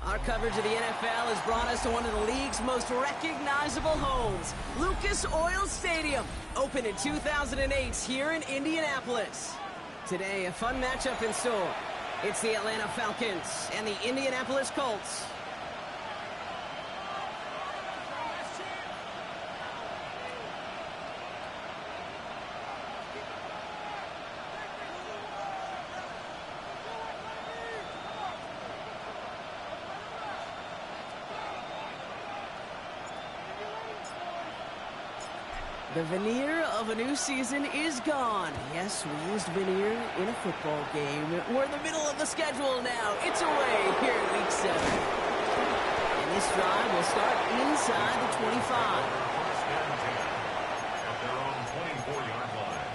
Our coverage of the NFL has brought us to one of the league's most recognizable homes, Lucas Oil Stadium, opened in 2008 here in Indianapolis. Today, a fun matchup in store. It's the Atlanta Falcons and the Indianapolis Colts. The veneer of a new season is gone. Yes, we used veneer in a football game. We're in the middle of the schedule now. It's away here in Week 7. And this drive will start inside the 25. At their own 24-yard line.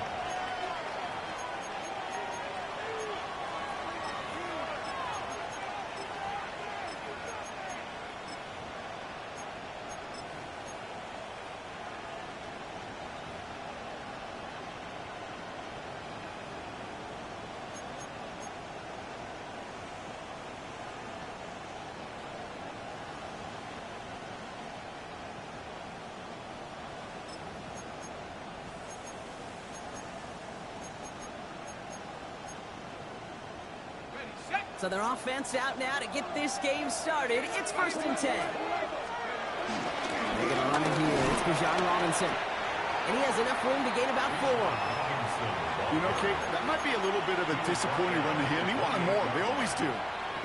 So their offense out now to get this game started. It's 1st and 10. They're going to run it here. It's Bijan Robinson. And he has enough room to gain about 4. You know, Kate, that might be a little bit of a disappointing run to him. He wanted more. They always do.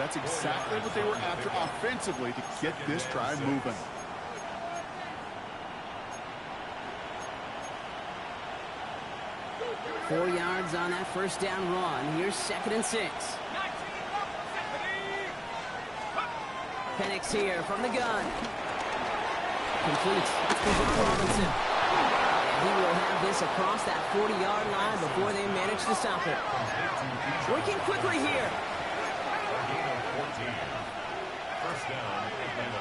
That's exactly what they were after offensively to get this drive moving. Four yards on that first down run. Here's 2nd and 6. Penix here from the gun. Complete. It's Bijan Robinson. And he will have this across that 40-yard line before they manage to stop it. Working quickly here. Gain of 14. First down, Atlanta.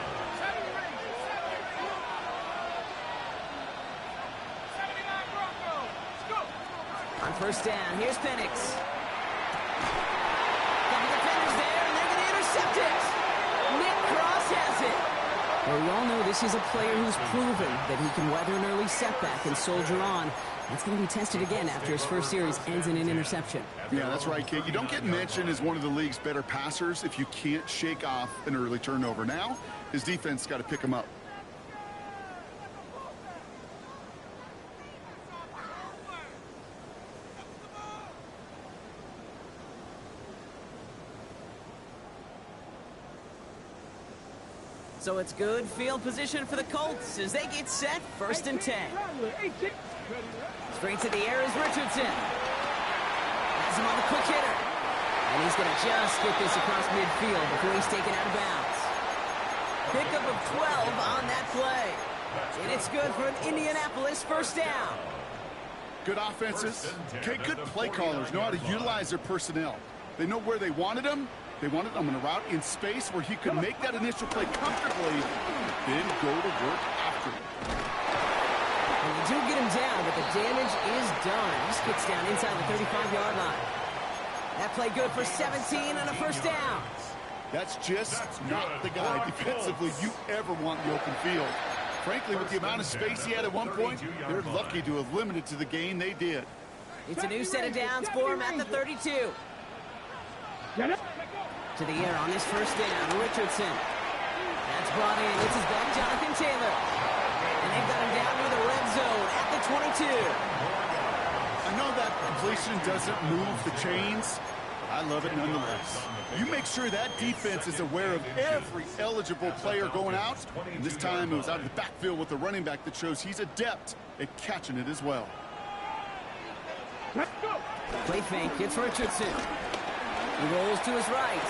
On first down, here's Penix. Couple defenders there, and they're going to intercept it. Nick Cross has it. Well, we all know this is a player who's proven that he can weather an early setback and soldier on. That's going to be tested again after his first series ends in an interception. Yeah, that's right, Kate. You don't get mentioned as one of the league's better passers if you can't shake off an early turnover. Now, his defense got to pick him up. So it's good field position for the Colts as they get set, 1st and 10. Straight to the air is Richardson. Has him on the quick hitter. And he's going to just get this across midfield before he's taken out of bounds. Pickup of 12 on that play. And it's good for an Indianapolis first down. Good offenses. Okay, good play callers know how to utilize their personnel. They know where they wanted them. They wanted him in a route in space where he could make that initial play comfortably, then go to work after it. And you do get him down, but the damage is done. He just gets down inside the 35-yard line. That play good for 17 and a first down. That's just not the guy defensively you ever want in the open field. Frankly, with the amount of space he had at one point, they're lucky to have limited to the gain they did. It's a new set of downs for him at the 32. To the air on this first down, Richardson. That's brought in. It's his back, Jonathan Taylor. And they've got him down near the red zone at the 22. I know that completion doesn't move the chains, but I love it nonetheless. You make sure that defense is aware of every eligible player going out. And this time it was out of the backfield with the running back that shows he's adept at catching it as well. Play fake. It's Richardson. He rolls to his right.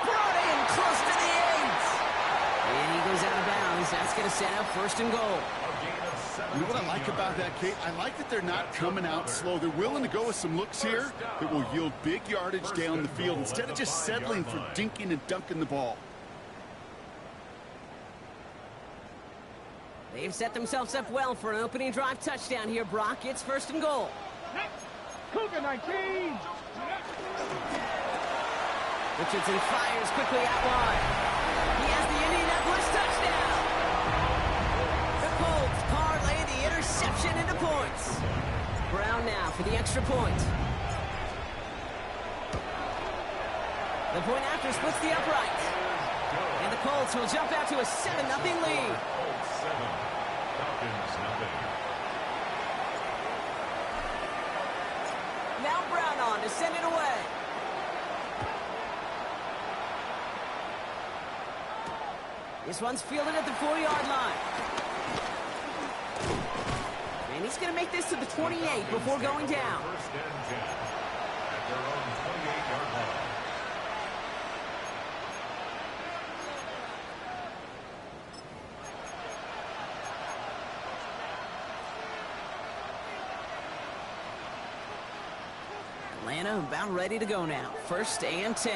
Brought in close to the 8. And he goes out of bounds. That's going to set up 1st and goal. You know what I like about that, Kate? I like that they're not coming out slow. They're willing to go with some looks here that will yield big yardage down the field instead of just settling for dinking and dunking the ball. They've set themselves up well for an opening drive touchdown here, Brock. It's 1st and goal. Cougar 19. Richardson fires quickly out wide. He has the Indianapolis touchdown. The Colts parlay the interception into points. Brown now for the extra point. The point after splits the upright. And the Colts will jump out to a 7-0 lead. Colts 7, Falcons nothing. Now Brown on to send it away. This one's fielded at the 4-yard line. And he's going to make this to the 28 before going down. First and 10 at their own 28-yard line. Atlanta about ready to go now. First and 10.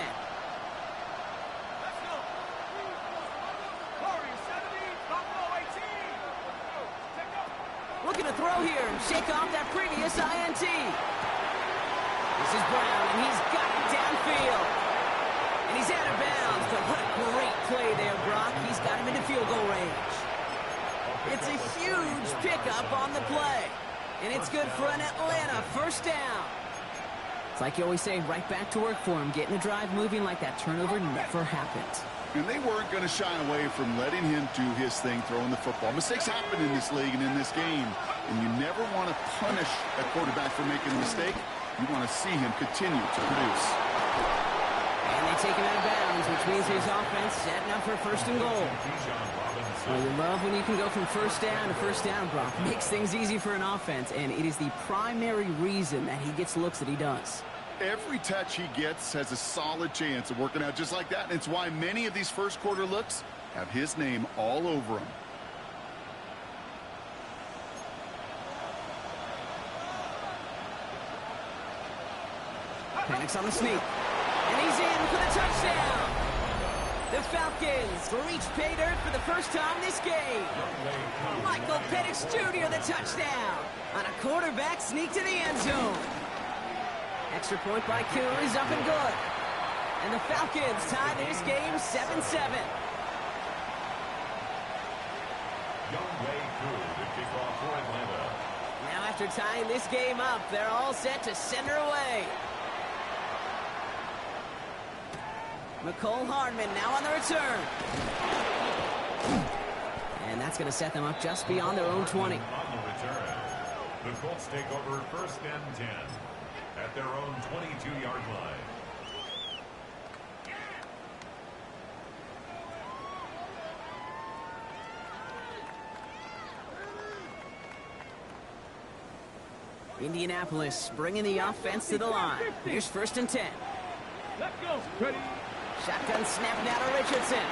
Looking to throw here and shake off that previous INT. This is Brown, and he's got it downfield. And he's out of bounds, but what a great play there, Brock. He's got him into field goal range. It's a huge pickup on the play. And it's good for an Atlanta first down. It's like you always say, right back to work for him. Getting the drive moving like that turnover never happened. And they weren't going to shy away from letting him do his thing, throwing the football. Mistakes happen in this league and in this game. And you never want to punish a quarterback for making a mistake. You want to see him continue to produce. And they take him out of bounds, which means his offense setting up for first and goal. Well, you love when you can go from first down to first down, Brock. Makes things easy for an offense, and it is the primary reason that he gets looks that he does. Every touch he gets has a solid chance of working out just like that. And it's why many of these first quarter looks have his name all over them. Penix on the sneak. And he's in for the touchdown. The Falcons reach pay dirt for the first time this game. Michael Penix Jr. the touchdown on a quarterback sneak to the end zone. Extra point by Koo is up and good. And the Falcons tie this game 7-7. Now after tying this game up, they're all set to send her away. McCole Hardman now on the return. And that's going to set them up just beyond their own 20. On the return, the Colts take over first and 10 at their own 22-yard line. Indianapolis bringing the offense to the line. Here's first and 10. Let's go. Ready. Shotgun snap now to Richardson.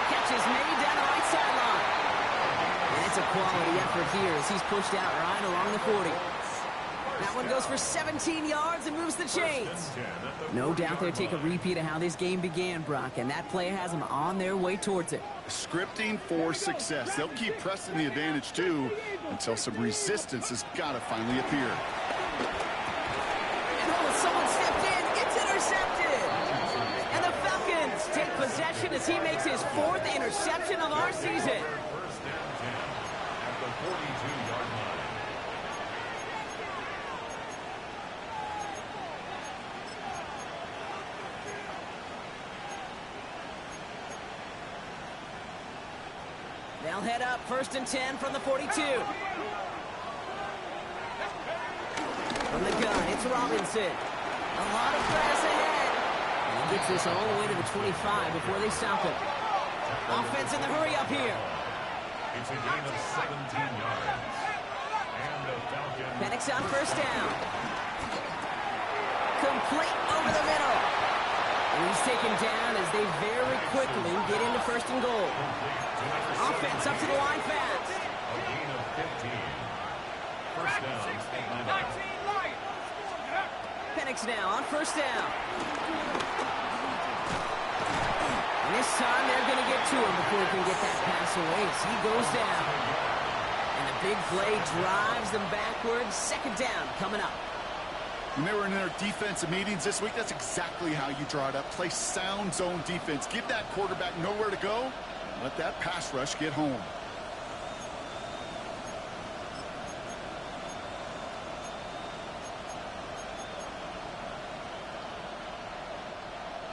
Catch is made down the right sideline. And it's a quality effort here as he's pushed out right along the 40. That one goes for 17 yards and moves the chains. No doubt they'll take a repeat of how this game began, Brock, and that play has them on their way towards it. Scripting for success. They'll keep pressing the advantage, too, until some resistance has got to finally appear. And oh, someone stepped in. It's intercepted. And the Falcons take possession as he makes his 4th interception of our season. First and 10 at the 42-yard line. They'll head up first and 10 from the 42. From the gun, it's Robinson. A lot of grass ahead. And he gets this all the way to the 25 before they stop him. Offense in the hurry up here. It's a gain of 17 yards. And the Falcons. Penix on first down. Complete over the middle. And he's taken down as they very quickly get into first and goal. Offense up to the line fast. A gain of 15. First down. Penix now on first down. And this time they're going to get to him before he can get that pass away as he goes down. And the big play drives them backwards. Second down coming up. When they were in their defensive meetings this week, that's exactly how you draw it up. Play sound zone defense. Give that quarterback nowhere to go. Let that pass rush get home.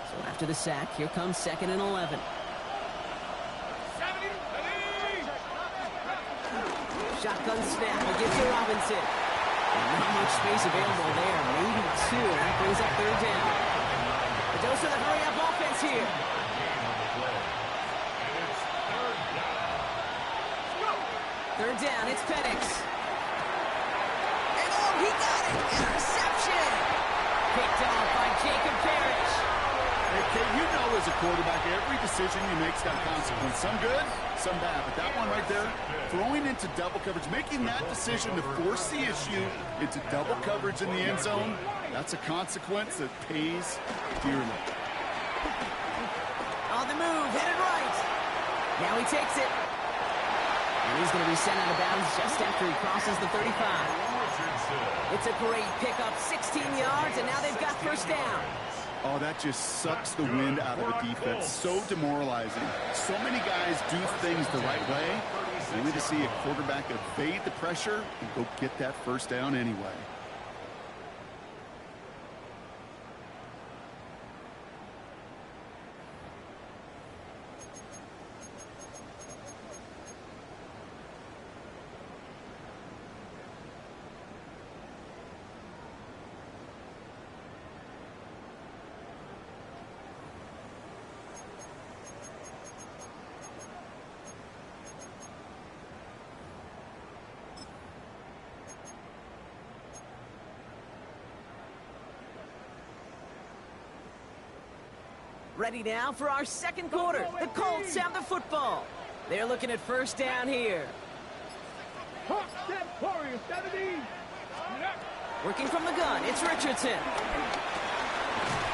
So after the sack, here comes 2nd and 11. Shotgun snap. We'll give to Robinson. Not much space available there. Maybe 2. That brings up 3rd down. A dose of the hurry-up offense here. 3rd down. It's Penix. And oh, he got it. Interception. Picked off by Jacob Parrish. Okay, you know as a quarterback, every decision you make's got consequence. Some good, some bad. But that one right there, throwing into double coverage, making that decision to force the issue into double coverage in the end zone, that's a consequence that pays dearly. On the move, headed right. Now he takes it. And he's going to be sent out of bounds just after he crosses the 35. It's a great pickup, 16 yards, and now they've got 1st down. Oh, that just sucks the wind out of a defense. So demoralizing. So many guys do things the right way, only to see a quarterback evade the pressure and go get that 1st down anyway. Ready now for our 2nd quarter. The Colts have the football. They're looking at 1st down here. Working from the gun, it's Richardson.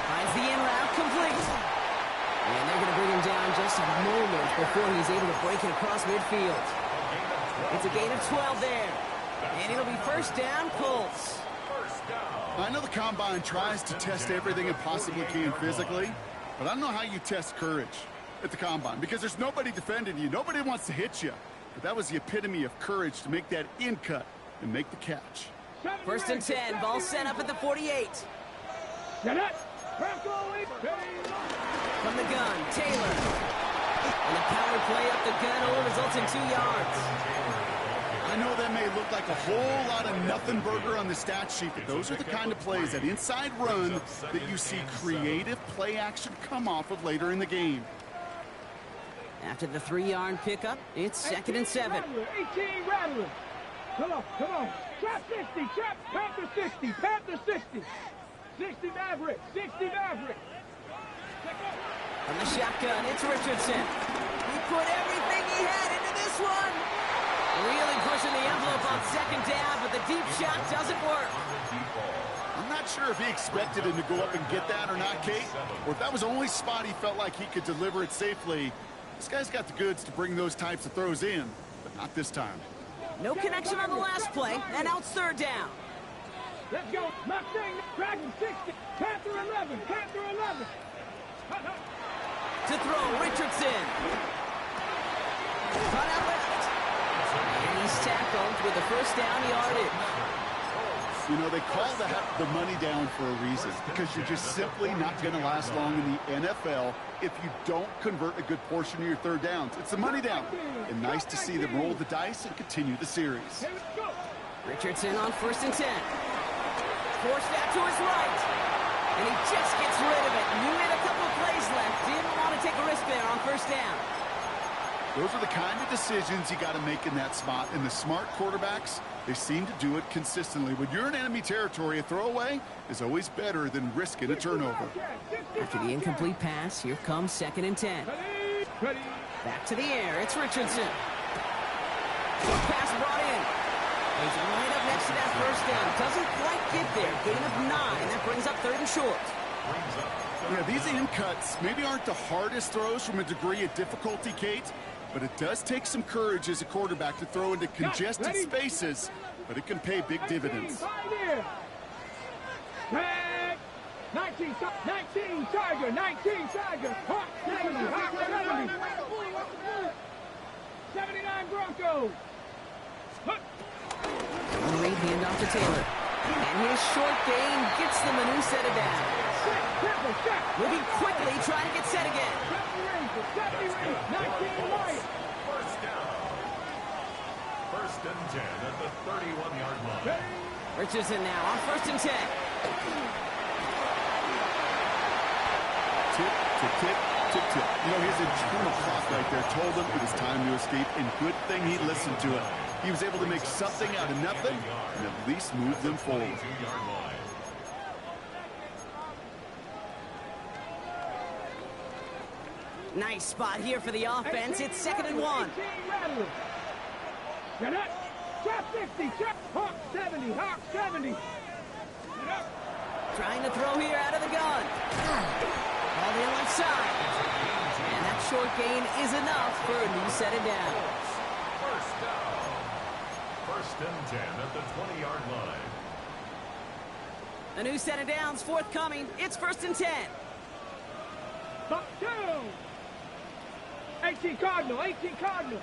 Finds the in route complete. And they're going to bring him down just a moment before he's able to break it across midfield. It's a gain of 12 there. And it'll be 1st down, Colts. I know the Combine tries to test everything it possibly can physically, but I don't know how you test courage at the Combine because there's nobody defending you. Nobody wants to hit you. But that was the epitome of courage to make that in cut and make the catch. 1st and 10. Ball set up at the 48. From the gun, Taylor. And a power play up the gun only results in 2 yards. I know that may look like a whole lot of nothing burger on the stat sheet, but those are the kind of plays, that inside run, that you see creative play action come off of later in the game. After the 3-yard pickup, it's 2nd and 7. 18 Rattler. Come on. Trap 60, trap Panther 60, Panther 60. 60 Maverick, 60 Maverick. From the shotgun, it's Richardson. He put everything he had into this one. Really pushing the envelope on 2nd down, but the deep shot doesn't work. I'm not sure if he expected him to go up and get that or not, Kate, or if that was the only spot he felt like he could deliver it safely. This guy's got the goods to bring those types of throws in, but not this time. No connection on the last play, and now it's 3rd down. Let's go. Mustang, Dragon 60, Panther 11, Panther 11. To throw, Richardson. Cut out left. And he's tackled with the 1st down yardage. You know, they call that the money down for a reason, because you're just simply not going to last long in the NFL if you don't convert a good portion of your 3rd downs. It's the money down. And nice to see them roll the dice and continue the series. Richardson on 1st and 10. Forced that to his right. And he just gets rid of it. You had a couple plays left. Didn't want to take a risk there on 1st down. Those are the kind of decisions you got to make in that spot. And the smart quarterbacks, they seem to do it consistently. When you're in enemy territory, a throwaway is always better than risking a turnover. After the incomplete pass, here comes 2nd and 10. Back to the air, it's Richardson. Pass brought in. He's right up next to that 1st down. Doesn't quite get there. Gain of 9. That brings up 3rd and short. Yeah, these in cuts maybe aren't the hardest throws from a degree of difficulty, Kate, but it does take some courage as a quarterback to throw into congested spaces, but it can pay big dividends. Tag. 19 Tiger. 19 Tiger. Hawk 70. Hawk 70. 79 Broncos. Great handoff to Taylor. And his short gain gets them a new set of downs. Moving quickly, trying to get set again. 70 19 Wyatt. First down. First and 10 at the 31-yard line. Richardson now on first and 10. Tip, to tip, to tip. You know, his internal clock right there told him it was time to escape, and good thing he listened to it. He was able to make something out of nothing and at least move them forward. 22-yard line. Nice spot here for the offense. It's 2nd and 1. Get up. Trap 60. Trap. Hawk 70. Hawk 70. Get up. Trying to throw here out of the gun. All the left side. And that short gain is enough for a new set of downs. First down. First and 10 at the 20-yard line. A new set of downs forthcoming. It's 1st and 10. Top down. 18 Cardinal. 18 Cardinal.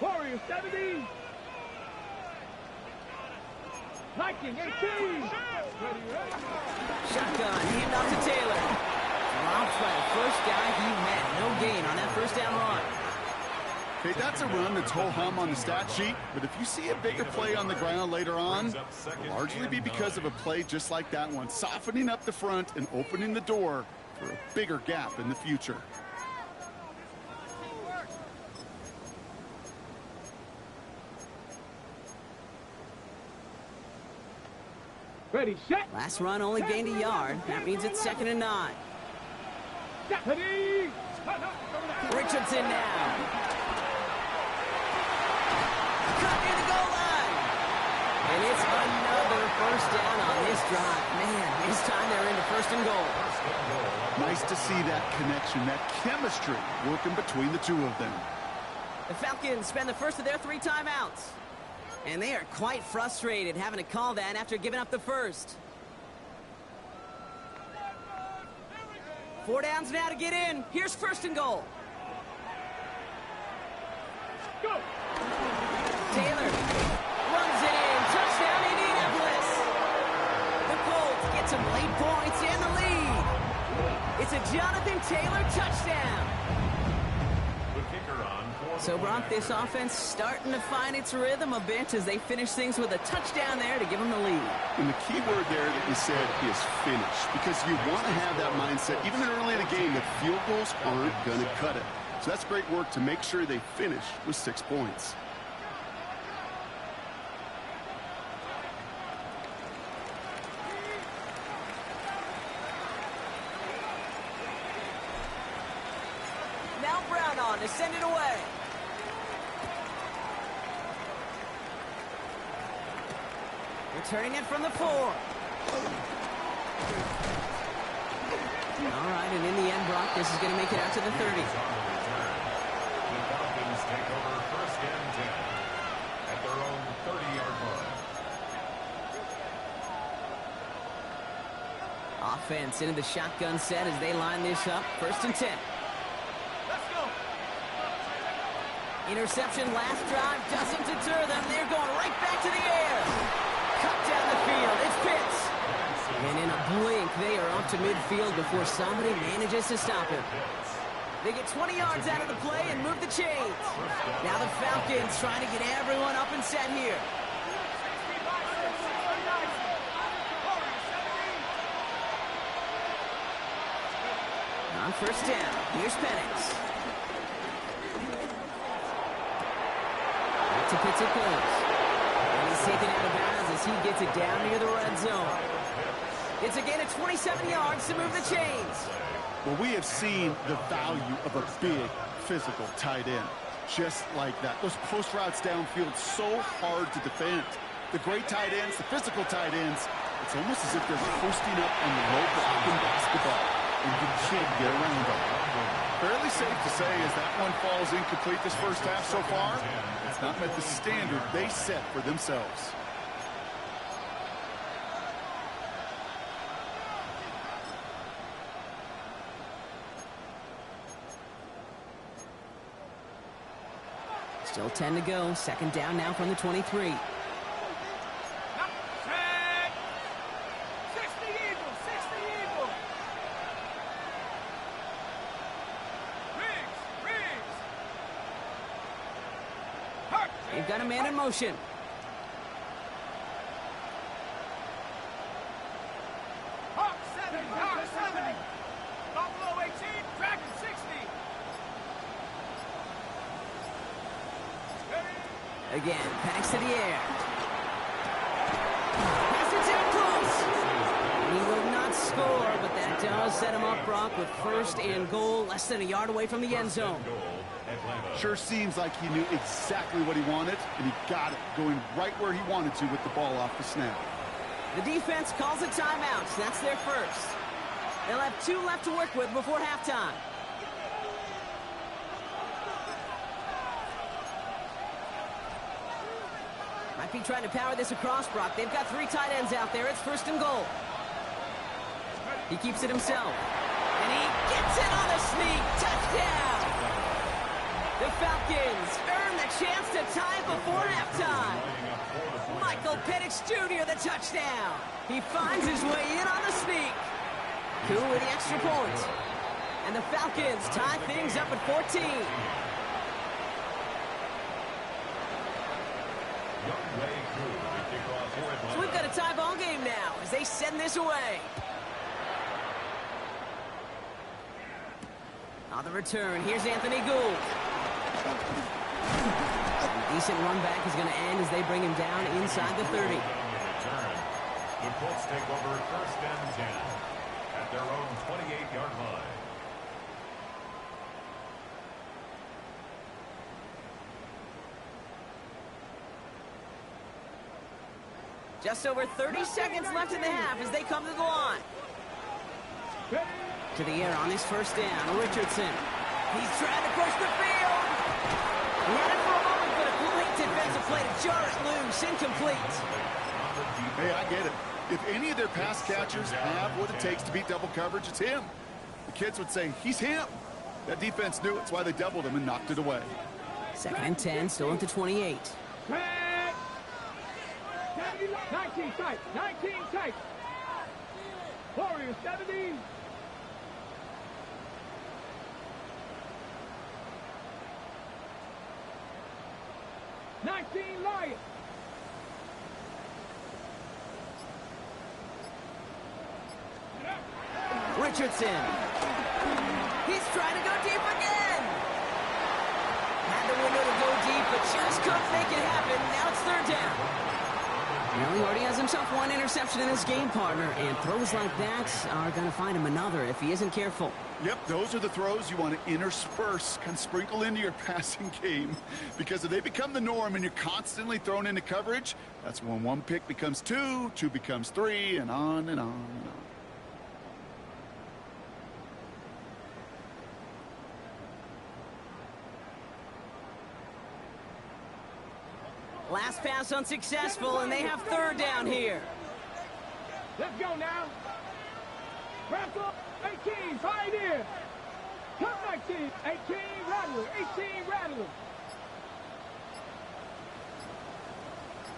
Warrior 70. Viking 18. Shotgun, handoff to Taylor. Dropped by the first guy he met. No gain on that first down run. Okay, that's a run that's ho-hum on the stat sheet, but if you see a bigger play on the ground later on, it'll largely be because of a play just like that one, softening up the front and opening the door for a bigger gap in the future. Ready, set. Last run only gained a yard. That means it's 2nd and 9. Ready. Richardson now. Cut near the goal line. And it's another first down on this drive. Man, this time they're into 1st and goal. Nice to see that connection, that chemistry working between the two of them. The Falcons spend the first of their 3 timeouts. And they are quite frustrated having to call that after giving up the first. 4 downs now to get in. Here's 1st and goal. Go. Taylor runs it in. Touchdown, Indianapolis. The Colts get some late points and the lead. It's a Jonathan Taylor touchdown. The kicker on. So, Brock, this offense starting to find its rhythm a bit as they finish things with a touchdown there to give them the lead. And the key word there that you said is finish, because you want to have that mindset, even early in the game, that field goals aren't going to cut it. So that's great work to make sure they finish with 6 points. Now Brown on to send it away. Returning it from the 4. All right, and in the end, Brock, this is going to make it out to the 30. The Falcons take over 1st and 10 at their own 30-yard line. Offense into the shotgun set as they line this up. 1st and 10. Let's go. Interception last drive doesn't deter them. They're going right back to the air. Cut down the field. It's Pitts. And in a blink, they are off to midfield before somebody manages to stop him. They get 20 yards out of the play and move the chains. Now the Falcons trying to get everyone up and set here. On 1st down, here's Penix. Back to Pitts it goes. And he's taken out of bounds as he gets it down near the red zone. It's a gain of 27 yards to move the chains. Well, we have seen the value of a big physical tight end. Just like that. Those post routes downfield, so hard to defend. The great tight ends, the physical tight ends, it's almost as if they're posting up on the low block in basketball. And you can't get around them. Fairly safe to say as that one falls incomplete this first half so far, it's not met the standard they set for themselves. Still 10 to go. Second down now from the 23. They've got a man in motion. Hawk 70, Hawk 70. Buffalo 18, Dragon 60. Again, Penix to the air. Pass it down close. He will not score, but that does set him up, Brock, with first and goal, less than a yard away from the end zone. Sure seems like he knew exactly what he wanted, and he got it, going right where he wanted to with the ball off the snap. The defense calls a timeout. That's their first. They'll have 2 left to work with before halftime. Might be trying to power this across, Brock. They've got 3 tight ends out there. It's first and goal. He keeps it himself. And he gets it on the sneak. Touchdown! The Falcons earn the chance to tie it before halftime. Michael Penix Jr. the touchdown. He finds his way in on the sneak. Coup with the extra point. And the Falcons tie things up at 14. So we've got a tie ball game now as they send this away. On the return, here's Anthony Gould. A decent run back is going to end as they bring him down inside the 30. The Colts take over first and 10 at their own 28-yard line. Just over 30 seconds left in the half as they come to the line. To the air on his first down, Richardson. He's trying to push the field. He had it for a moment, but a great defensive play to jar it loose, incomplete. Hey, I get it. If any of their pass catchers have what it takes to beat double coverage, it's him. The kids would say, he's him. That defense knew it. That's why they doubled him and knocked it away. Second and 10, still into 28. 19 tight, 19 tight. Warriors 70. Lions. Richardson. He's trying to go deep again. Had the window to go deep, but just couldn't make it happen. Now it's third down. Well, he already has himself 1 interception in his game, partner, and throws like that are going to find him another if he isn't careful. Yep, those are the throws you want to intersperse, kind of sprinkle into your passing game, because if they become the norm and you're constantly thrown into coverage, that's when 1 pick becomes 2, 2 becomes 3, and on and on and on. Last pass unsuccessful, and they have third down here. Let's go now. Press up, 18, Pioneer. Come 19, 18, Rattler, 18, Rattler.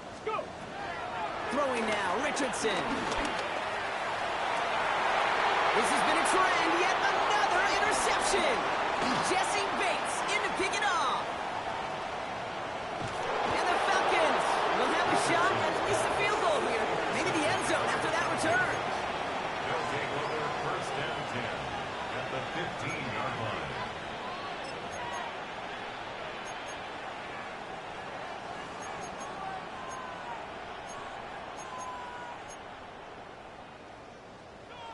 Let's go. Throwing now, Richardson. This has been a trend, yet another interception. Jesse Bates in to pick it off. And the Falcons will have a shot at least a field goal here. Maybe the end zone after that return. They'll take over first and 10 at the 15-yard line.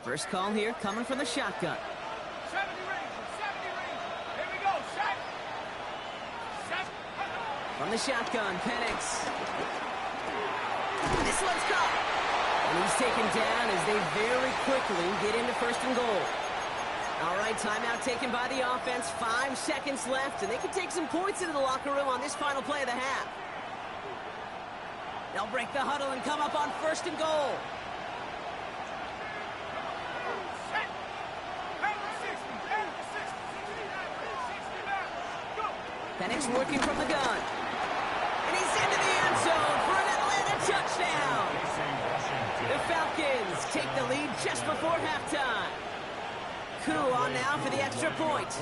First call here coming from the shotgun. 70 Rangers, 70 Rangers. Here we go, shot. From the shotgun, Penix. This one's caught. And he's taken down as they very quickly get into first and goal. All right, timeout taken by the offense. 5 seconds left, and they can take some points into the locker room on this final play of the half. They'll break the huddle and come up on 1st and goal. Penix working from the gun. And he's into the end zone for an Atlanta touchdown. The Falcons take the lead just before halftime. Koo on now for the extra point.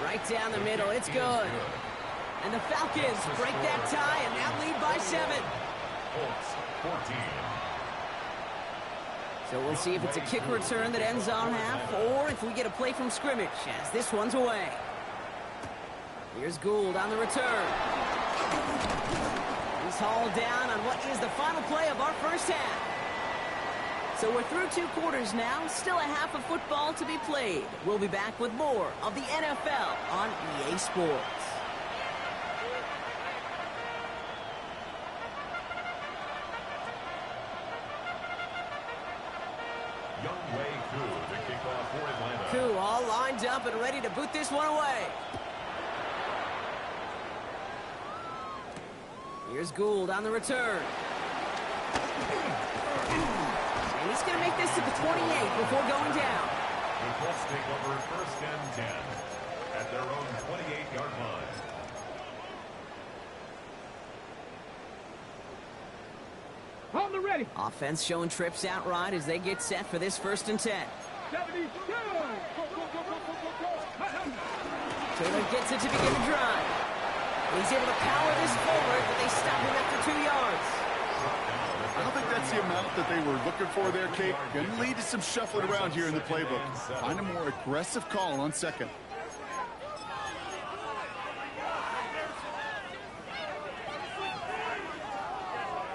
Right down the middle, it's good. And the Falcons break that tie and now lead by 7. Colts 14. So we'll see if it's a kick return that ends our half, or if we get a play from scrimmage, as this one's away. Here's Gould on the return. He's hauled down on what is the final play of our first half. So we're through 2 quarters now, still a half of football to be played. We'll be back with more of the NFL on EA Sports. Koo all lined up and ready to boot this one away. Here's Gould on the return. And he's going to make this to the 28 before going down. The Colts take over 1st and 10 at their own 28-yard line. On the ready. Offense showing trips out right as they get set for this 1st and 10. 72. Taylor gets it to begin the drive. He's able to power this forward, but they stop him after 2 yards. I don't think that's the amount that they were looking for there, Kate. Going to lead to some shuffling around here in the playbook. Find a more aggressive call on 2nd.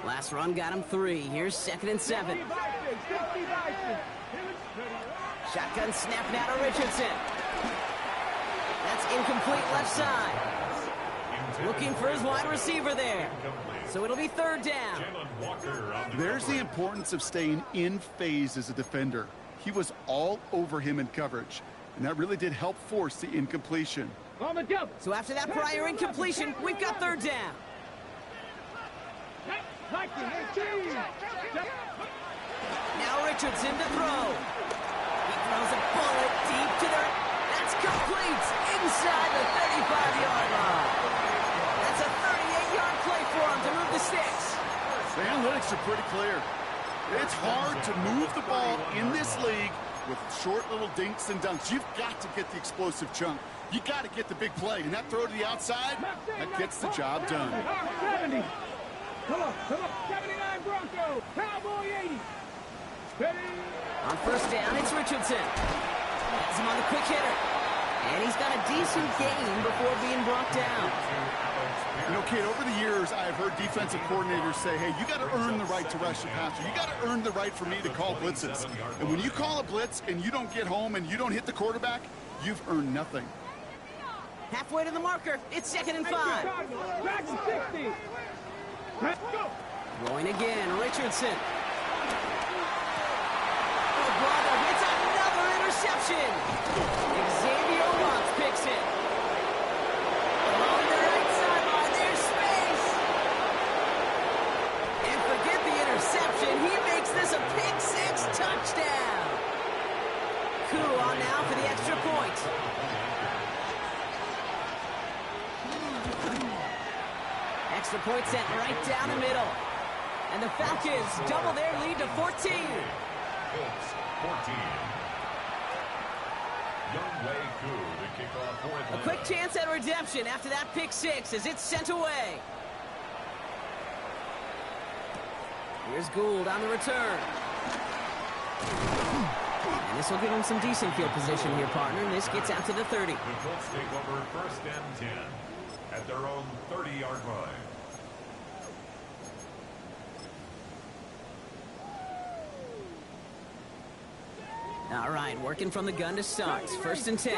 Last run got him 3. Here's 2nd and 7. Shotgun snap now to Richardson. That's incomplete left side. Looking for his wide receiver there. So it'll be 3rd down. There's the importance of staying in phase as a defender. He was all over him in coverage, and that really did help force the incompletion. So after that prior incompletion, we've got 3rd down. Now Richardson to throw. He throws a bullet deep to the... That's complete inside the 35-yard line. That's a 38-yard play for him to move the sticks. The analytics are pretty clear. It's hard to move the ball in this league with short little dinks and dunks. You've got to get the explosive chunk. You got to get the big play. And that throw to the outside, that gets the job done. 70. Come on. 79 Bronco. Cowboy 80. Steady. On 1st down, it's Richardson. Has him on the quick hitter. And he's got a decent gain before being brought down. You know, Kate, over the years, I've heard defensive coordinators say, hey, you got to earn the right to rush the passer. You got to earn the right for me to call blitzes. And when you call a blitz and you don't get home and you don't hit the quarterback, you've earned nothing. Halfway to the marker. It's 2nd and 5. Back to 60. Let's go. Throwing again, Richardson. Oh, brother, it's another interception. Xavier Watts picks it. Along the right sideline, there's space. And forget the interception. He makes this a pick-6 touchdown. Koo on now for the extra point. Extra point sent right down the middle. And the Falcons double their lead to 14. Colts 14. Youngway Koo to kick off for Atlanta. A quick chance at redemption after that pick-6 as it's sent away. Here's Gould on the return. And this will give him some decent field position here, partner. And this gets out to the 30. The Colts take over 1st and 10 at their own 30-yard line. All right, working from the gun to start. 1st and 10.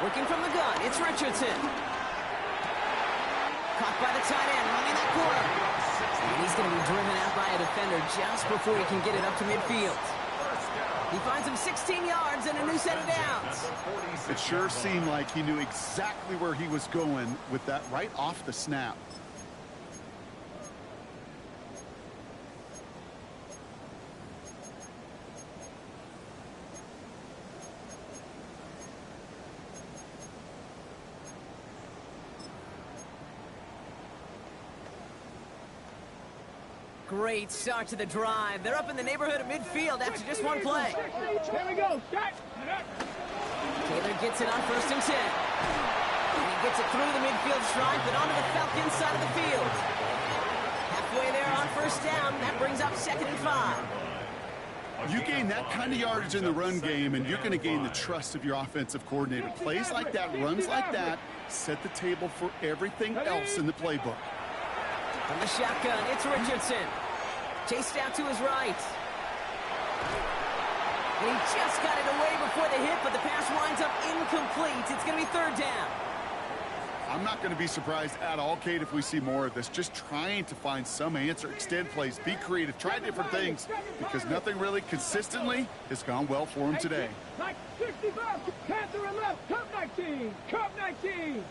Working from the gun, it's Richardson. Caught by the tight end, running that corner. And he's going to be driven out by a defender just before he can get it up to midfield. He finds him 16 yards and a new set of downs. It sure seemed like he knew exactly where he was going with that right off the snap. Great start to the drive. They're up in the neighborhood of midfield after just one play. Here we go. Shot. Taylor gets it on 1st and 10. And he gets it through the midfield stripe and onto the Falcons side of the field. Halfway there on 1st down. That brings up 2nd and 5. You gain that kind of yardage in the run game, and you're going to gain the trust of your offensive coordinator. Plays like that, runs like that, set the table for everything else in the playbook. From the shotgun, it's Richardson. Chased out to his right. And he just got it away before the hit, but the pass winds up incomplete. It's going to be 3rd down. I'm not going to be surprised at all, Kate, if we see more of this. Just trying to find some answer, extend plays, be creative, try different things, because nothing really consistently has gone well for him today. 65, Panther and left, Cup 19, Cup 19.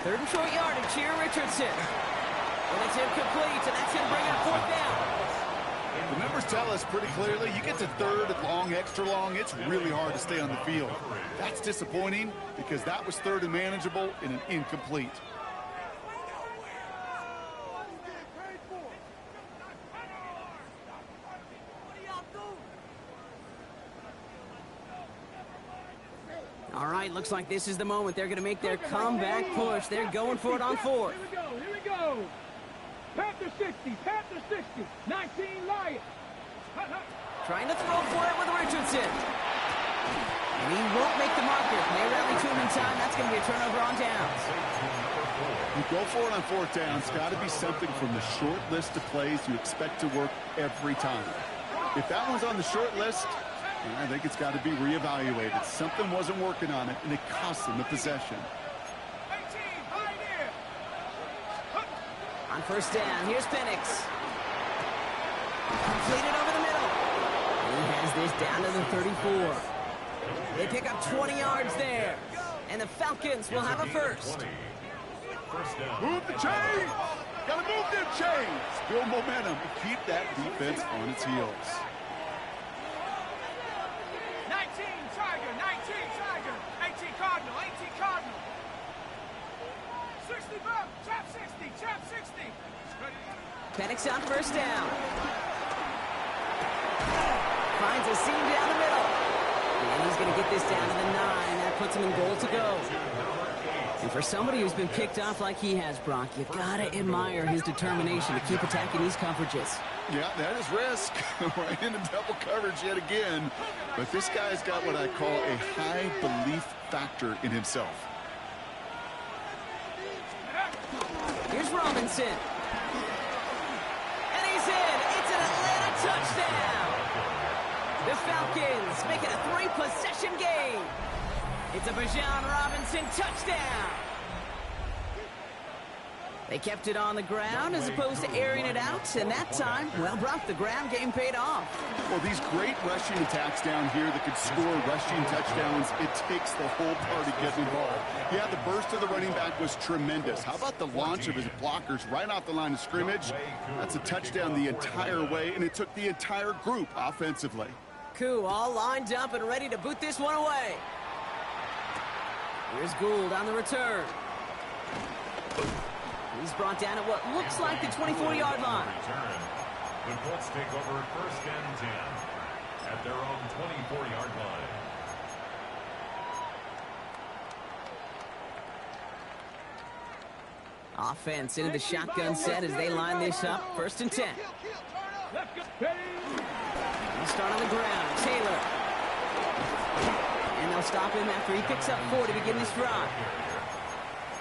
3rd and short yardage here, Richardson. And it's incomplete, and that's going to bring up 4th down. The numbers tell us pretty clearly, you get to 3rd and long, extra long, it's really hard to stay on the field. That's disappointing because that was 3rd and manageable in an incomplete. All right, looks like this is the moment. They're going to make their comeback push. They're going for it on 4th. Here we go. Panther 60, Panther 60, 19 Lions. Trying to throw for it with Richardson. And he won't make the marker. They rally to him in time. That's going to be a turnover on downs. You go for it on 4th down. It's got to be something from the short list of plays you expect to work every time. If that one's on the short list, I think it's got to be reevaluated. Something wasn't working on it, and it cost them the possession. On 1st down, here's Penix. Completed over the middle. He has this down to the 34. They pick up 20 yards there. And the Falcons will have a 1st. Move the chains! Gotta move them chains! Build momentum. Keep that defense on its heels. 19 Tiger, 19 Tiger, 18 Cardinal, 18 Cardinal. 60 buck, trap 60, trap 60. Penix on 1st down. Finds a seam down the middle. And he's going to get this down to the 9. That puts him in goal to go. And for somebody who's been picked off like he has, Brock, you've got to admire his determination to keep attacking these coverages. Yeah, that is risk. Right into double coverage yet again. But this guy's got what I call a high belief factor in himself. Here's Robinson. And he's in. It's an Atlanta touchdown. The Falcons make it a 3-possession game. It's a Bijan Robinson touchdown. They kept it on the ground as opposed to airing it out, and that time, well, Brock, the ground game paid off. Well, these great rushing attacks down here that could score rushing touchdowns, it takes the whole party getting involved. Yeah, the burst of the running back was tremendous. How about the launch of his blockers right off the line of scrimmage? That's a touchdown the entire way, and it took the entire group offensively. Koo all lined up and ready to boot this one away. Here's Gould on the return. He's brought down at what looks like the 24-yard line. The Colts take over 1st and 10 at their own 24-yard line. Offense into the shotgun set as they line this up. 1st and 10. He'll start on the ground. Taylor. And they'll stop him after he picks up 4 to begin this drive.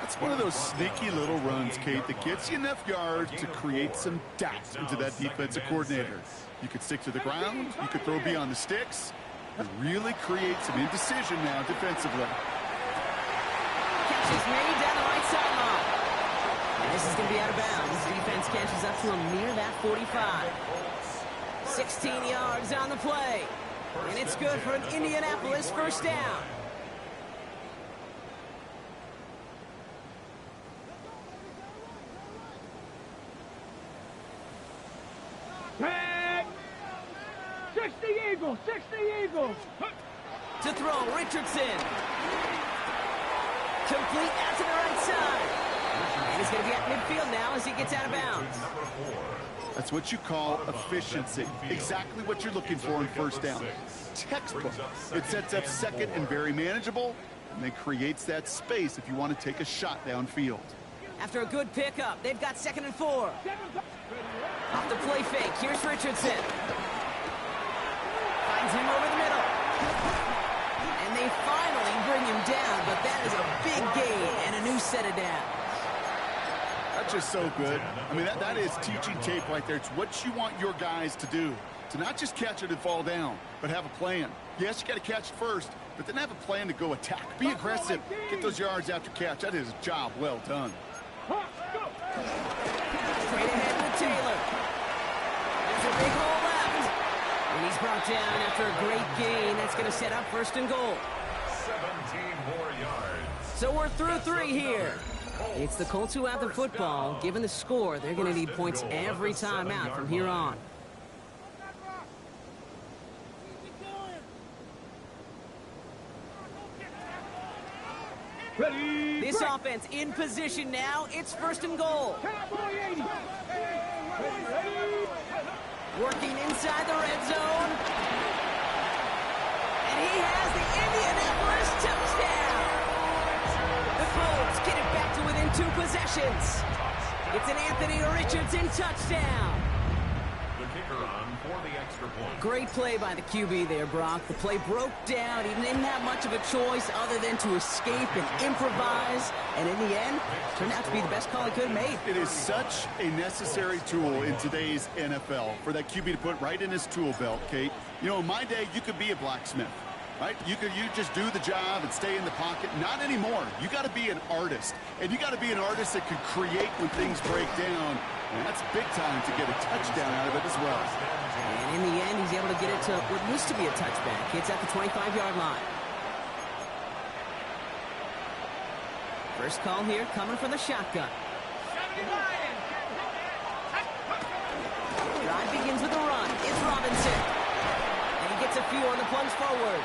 That's one of those sneaky little runs, Kate, that gets you enough yards to create some doubt into that defensive coordinator. You could stick to the ground, you could throw beyond the sticks, and really create some indecision now defensively. Catch is made down the right sideline. This is going to be out of bounds. Defense catches up to him near that 45. 16 yards on the play. And it's good for an Indianapolis first down. Tag! 60 Eagles! 60 Eagles! To throw, Richardson. Complete out to the right side. And he's going to be at midfield now as he gets out of bounds. That's what you call efficiency. Exactly what you're looking for in first down. Textbook. It sets up second and very manageable, and then creates that space if you want to take a shot downfield. After a good pickup, they've got 2nd and 4. Off the play fake, here's Richardson. Finds him over the middle. And they finally bring him down, but that is a big gain and a new set of downs. That's just so good. I mean, that is teaching tape right there. It's what you want your guys to do. To not just catch it and fall down, but have a plan. Yes, you got to catch it first, but then have a plan to go attack. Be aggressive. Get those yards after catch. That is a job well done. Straight ahead with Taylor. There's a big hole left. And he's brought down after a great gain. That's going to set up 1st and goal. 17 more yards. So we're through 3 here. It's the Colts who have the football. Given the score, they're going to need points every time out from here on. Ready, This offense in position now. It's 1st and goal. Cowboy 80. Working inside the red zone. And he has the Indianapolis touchdown. The Colts get it back to within 2 possessions. It's an Anthony Richardson touchdown. The kicker on for the extra point. Great play by the QB there, Brock. The play broke down. He didn't have much of a choice other than to escape and improvise. And in the end, turned out to be the best call he could have made. It is such a necessary tool in today's NFL for that QB to put right in his tool belt, Kate. You know, in my day, you could be a blacksmith, right? You just do the job and stay in the pocket. Not anymore. You got to be an artist. And you got to be an artist that can create when things break down. And that's big time to get a touchdown out of it as well. And in the end, he's able to get it to what used to be a touchback. It's at the 25-yard line. First call here coming from the shotgun. Drive begins with a run. It's Robinson. And he gets a few on the plunge forward.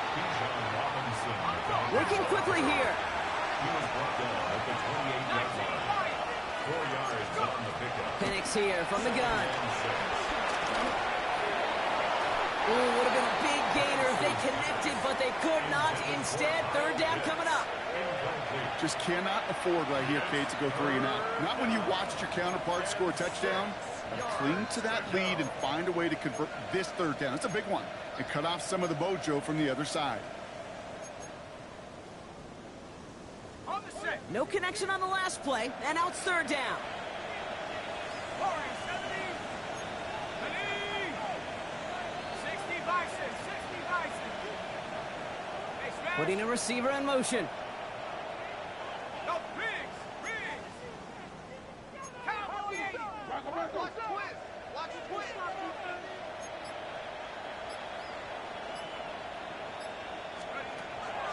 Working quickly here. He was brought down at the 28-yard line. 4 yards on the pickup. Penix here from the gun. Ooh, would have been a big gainer if they connected, but they could not. Instead, 3rd down coming up. Just cannot afford right here, Kate, to go 3 and out. Not when you watched your counterpart score a touchdown. Cling to that lead and find a way to convert this 3rd down. It's a big one. And cut off some of the mojo from the other side. No connection on the last play, and now it's 3rd down. Putting a receiver in motion.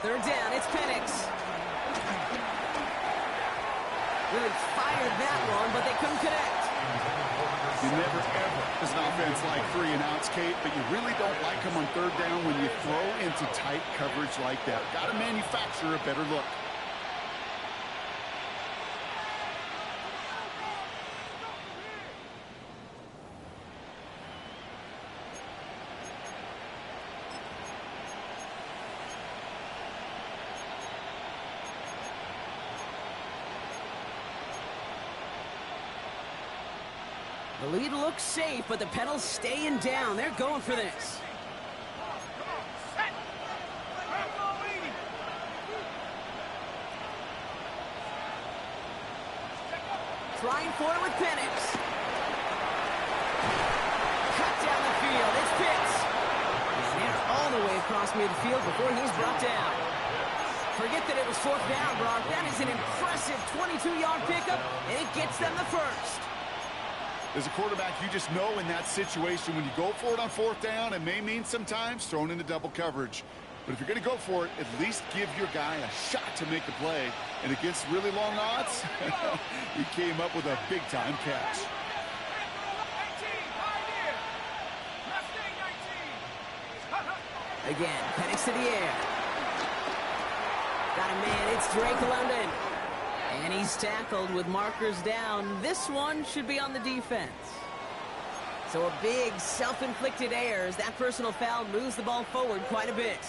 Third down, it's Penix. Really fired that one, but they couldn't connect. You never ever, as an offense, like 3 and outs, Kate, but you really don't like them on 3rd down when you throw into tight coverage like that. Got to manufacture a better look. The lead looks safe, but the pedals staying down. They're going for this. Trying for it with Penix. Cut down the field. It's Pitts. And they're all the way across midfield before he's brought down. Forget that it was fourth down, Brock. That is an impressive 22-yard pickup, and it gets them the first. As a quarterback, you just know in that situation when you go for it on fourth down, it may mean sometimes thrown into double coverage. But if you're going to go for it, at least give your guy a shot to make a play. And against really long odds, he came up with a big-time catch. Again, Penix to the air. Got a man, it's Drake London. And he's tackled with markers down. This one should be on the defense. So a big self-inflicted error as that personal foul moves the ball forward quite a bit.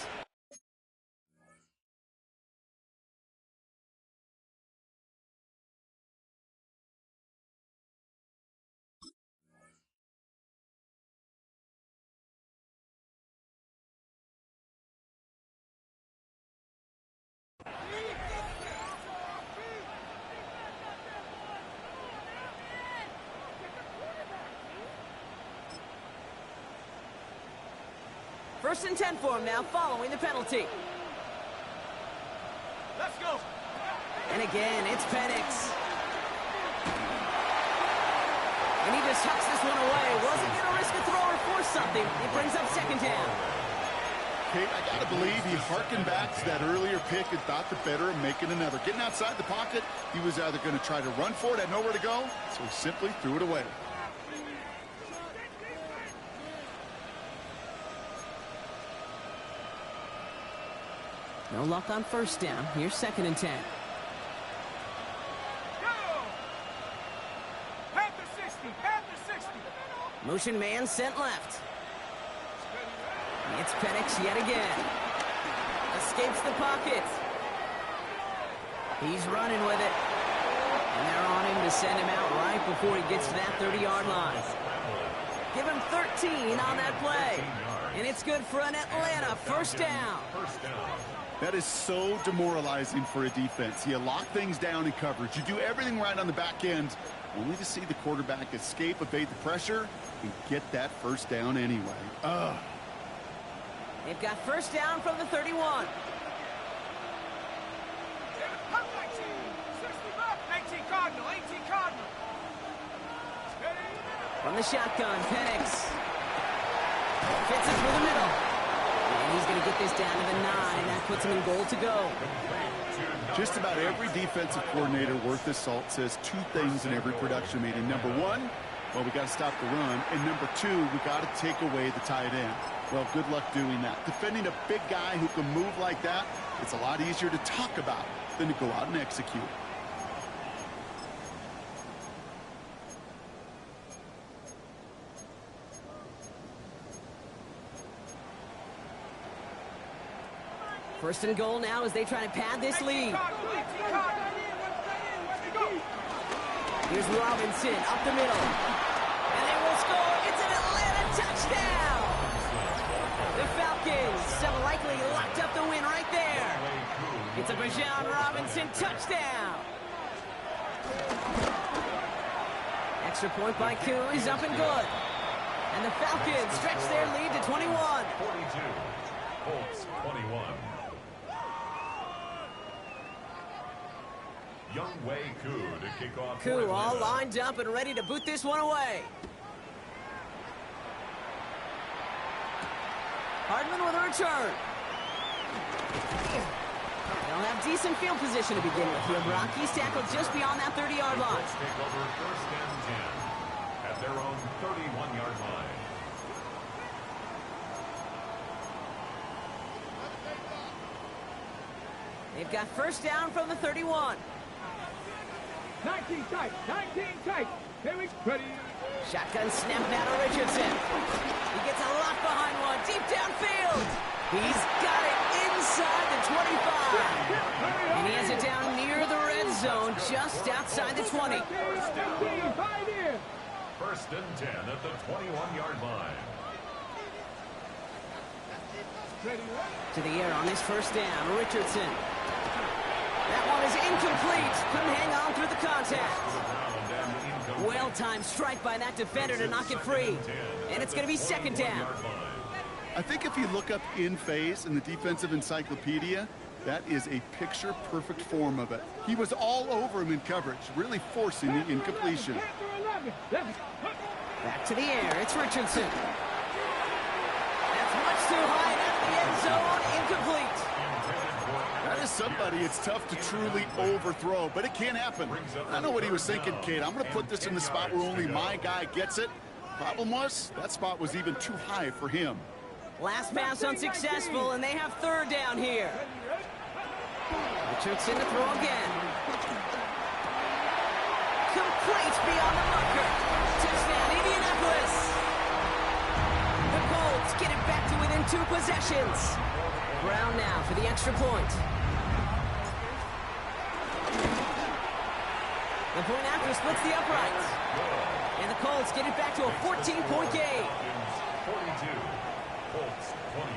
First and 10 for him now, following the penalty. Let's go. And again, it's Penix. And he just hucks this one away. Wasn't going to risk a throw or force something. It brings up second down. Kate, I got to believe he harkened back to that earlier pick and thought the better of making another. Getting outside the pocket, he was either going to try to run for it, had nowhere to go, so he simply threw it away. No luck on first down. Here's second and 10. Motion man sent left. It's Penix yet again. Escapes the pocket. He's running with it. And they're on him to send him out right before he gets to that 30-yard line. Give him 13 on that play. And it's good for an Atlanta first down. That is so demoralizing for a defense. You lock things down in coverage. You do everything right on the back end, only to see the quarterback escape, evade the pressure, and get that first down anyway. Ugh. They've got first down from the 31. 18 Cardinal. From the shotgun, Penix. Gets it through the middle. And he's going to get this down to the 9. That puts him in goal to go. Just about every defensive coordinator worth his salt says two things in every production meeting. Number one, well, we got to stop the run. And number two, we got to take away the tight end. Well, good luck doing that. Defending a big guy who can move like that, it's a lot easier to talk about than to go out and execute. First and goal now as they try to pad this lead. Here's Robinson up the middle. And they will score. It's an Atlanta touchdown. The Falcons likely locked up the win right there. It's a Bijan Robinson touchdown. Extra point by Koo is up and good. And the Falcons stretch their lead to 21. 42. Colts 21. Young Wei Koo to kick off. Koo all lined up and ready to boot this one away. Hardman with a return. They'll have decent field position to begin with here, Brock. He's tackled just beyond that 30-yard line. Take over first and 10 at their own 31-yard line. They've got first down from the 31. 19 tight. Here we go. Ready. Shotgun snap now to Richardson. He gets a lot behind one, deep downfield. He's got it inside the 25. And he has it down near the red zone, just outside the 20. First and 10 at the 21-yard line. To the air on this first down, Richardson. That one is incomplete. Couldn't hang on through the contact. Well-timed strike by that defender to knock it free. And it's going to be second down. I think if you look up in phase in the defensive encyclopedia, That is a picture-perfect form of it. He was all over him in coverage, really forcing the incompletion. Back to the air. It's Richardson. That's much too high and out of the end zone. Incomplete. That is somebody it's tough to truly overthrow, but it can happen. I know what he was thinking, Kate. I'm going to put this in the spot where only my guy gets it. Problem was, that spot was even too high for him. Last pass unsuccessful, and they have third down here. Richardson to throw again. Complete beyond the marker. Touchdown, Indianapolis. The Colts get it back to within 2 possessions. Brown now for the extra point. The point after splits the uprights. And the Colts get it back to a 14-point game. 42, Colts 28.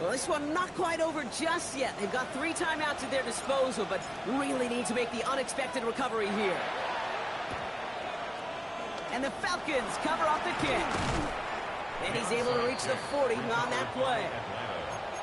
Well, this one not quite over just yet. They've got 3 timeouts at their disposal, but really need to make the unexpected recovery here. And the Falcons cover off the kick. And he's able to reach the 40 on that play.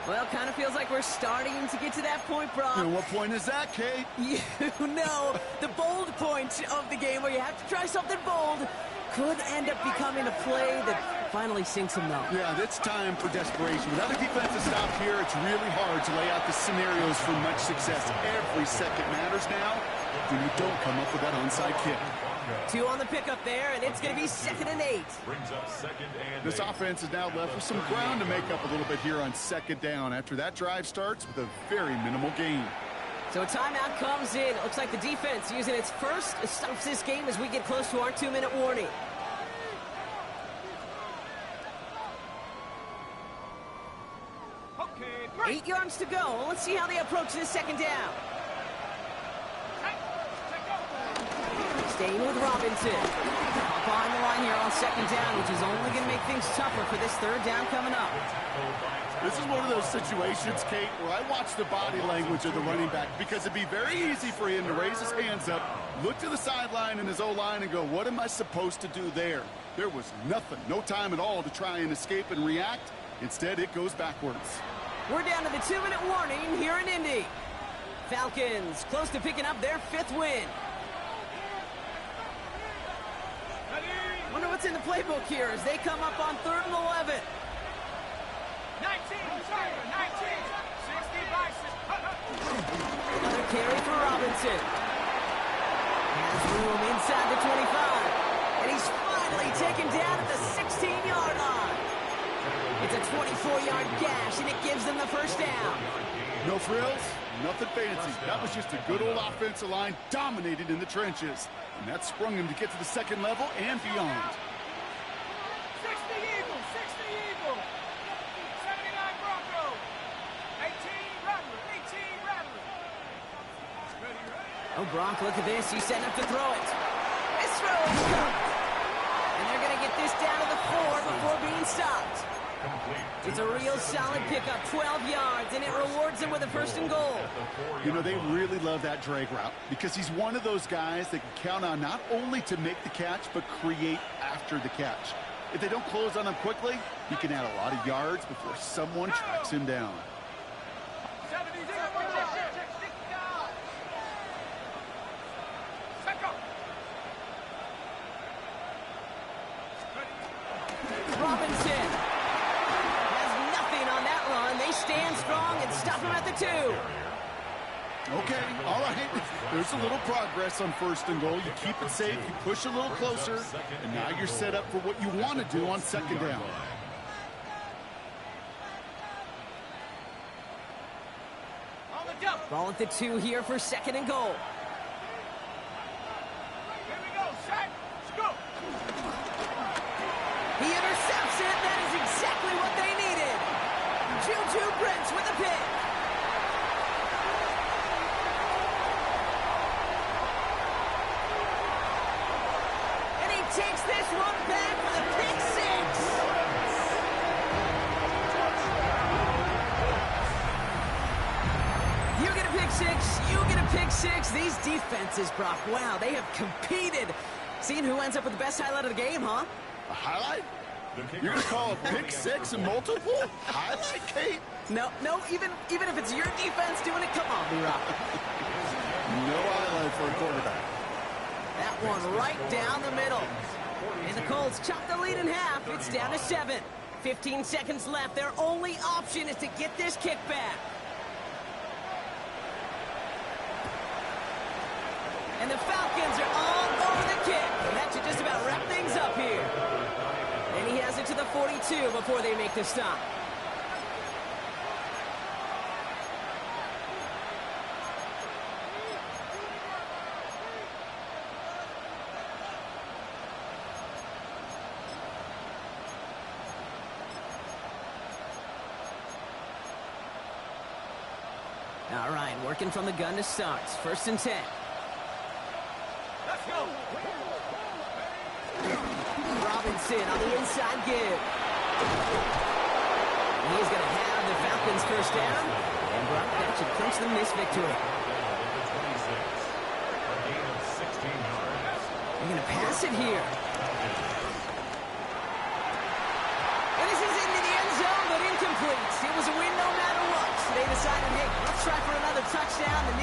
Well, kind of feels like we're starting to get to that point, Brock. And what point is that, Kate? You know, the bold point of the game where you have to try something bold could end up becoming a play that finally sinks him, though. Yeah, it's time for desperation. Without a defensive stop here, it's really hard to lay out the scenarios for much success. Every second matters now when you don't come up with that onside kick. 2 on the pickup there, and it's going to be 2nd and 8. Brings up 2nd and This 8. offense is now left with some ground to make up a little bit here on 2nd down after that drive starts with a very minimal gain. So a timeout comes in. It looks like the defense using its first stops this game as we get close to our 2-minute warning. Okay, 8 yards to go. Let's see how they approach this 2nd down. Staying with Robinson. Up behind the line here on 2nd down, which is only going to make things tougher for this 3rd down coming up. This is one of those situations, Kate, where I watch the body language of the running back because it'd be very easy for him to raise his hands up, look to the sideline in his O-line and go, what am I supposed to do there? There was nothing, no time at all to try and escape and react. Instead, it goes backwards. We're down to the 2-minute warning here in Indy. Falcons close to picking up their 5th win. Wonder what's in the playbook here as they come up on 3rd and 11. 19, 19, 60 bicycle. Another carry for Robinson. Has room inside the 25. And he's finally taken down at the 16-yard line. It's a 24-yard gash, and it gives them the 1st down. No frills, nothing fancy. That was just a good old offensive line dominated in the trenches. And that sprung him to get to the 2nd level and beyond. 60 Eagles, 60 Eagles. 79 Broncos. 18 Rattler, 18 Rattler. Ready, ready. Oh, Bronk, look at this. He's setting up to throw it. His throw is cooked. And they're going to get this down to the 4 before being stopped. It's a real solid pickup, 12 yards, and it rewards him with a 1st and goal. You know, they really love that drag route because he's one of those guys that can count on not only to make the catch, but create after the catch. If they don't close on him quickly, he can add a lot of yards before someone tracks him down. 70, Robinson has nothing on that run. They stand strong and stop him at the 2. Okay, all right. There's a little progress on 1st and goal. You keep it safe, you push a little closer, and now you're set up for what you want to do on 2nd down. Ball at the 2 here for 2nd and goal. Here we go, set, let's go. He intercepts it. That is exactly what they needed. Juju Brents with a pick. And he takes this one back for the pick 6. You get a pick 6. You get a pick 6. These defenses, Brock, wow, they have competed. Seeing who ends up with the best highlight of the game, huh? A highlight? You're going to call a pick 6 and multiple? Highlight, Kate? No, even if it's your defense doing it, come on, B-Rob. No highlight for a quarterback. That one right down the middle. And the Colts chop the lead in half. It's down to 7. 15 seconds left. Their only option is to get this kick back. And the Falcons are all over the kick. And that should just about wrap things up here. And he has it to the 42 before they make the stop. All right, working from the gun to start. 1st and 10. Let's go. Robinson on the inside give. He's going to have the Falcons first down. And Brock, that should clinch them this victory. They're going to pass it here. And this is into the end zone, but incomplete. It was a win no matter what. So they decided, hey, let's try for another touchdown.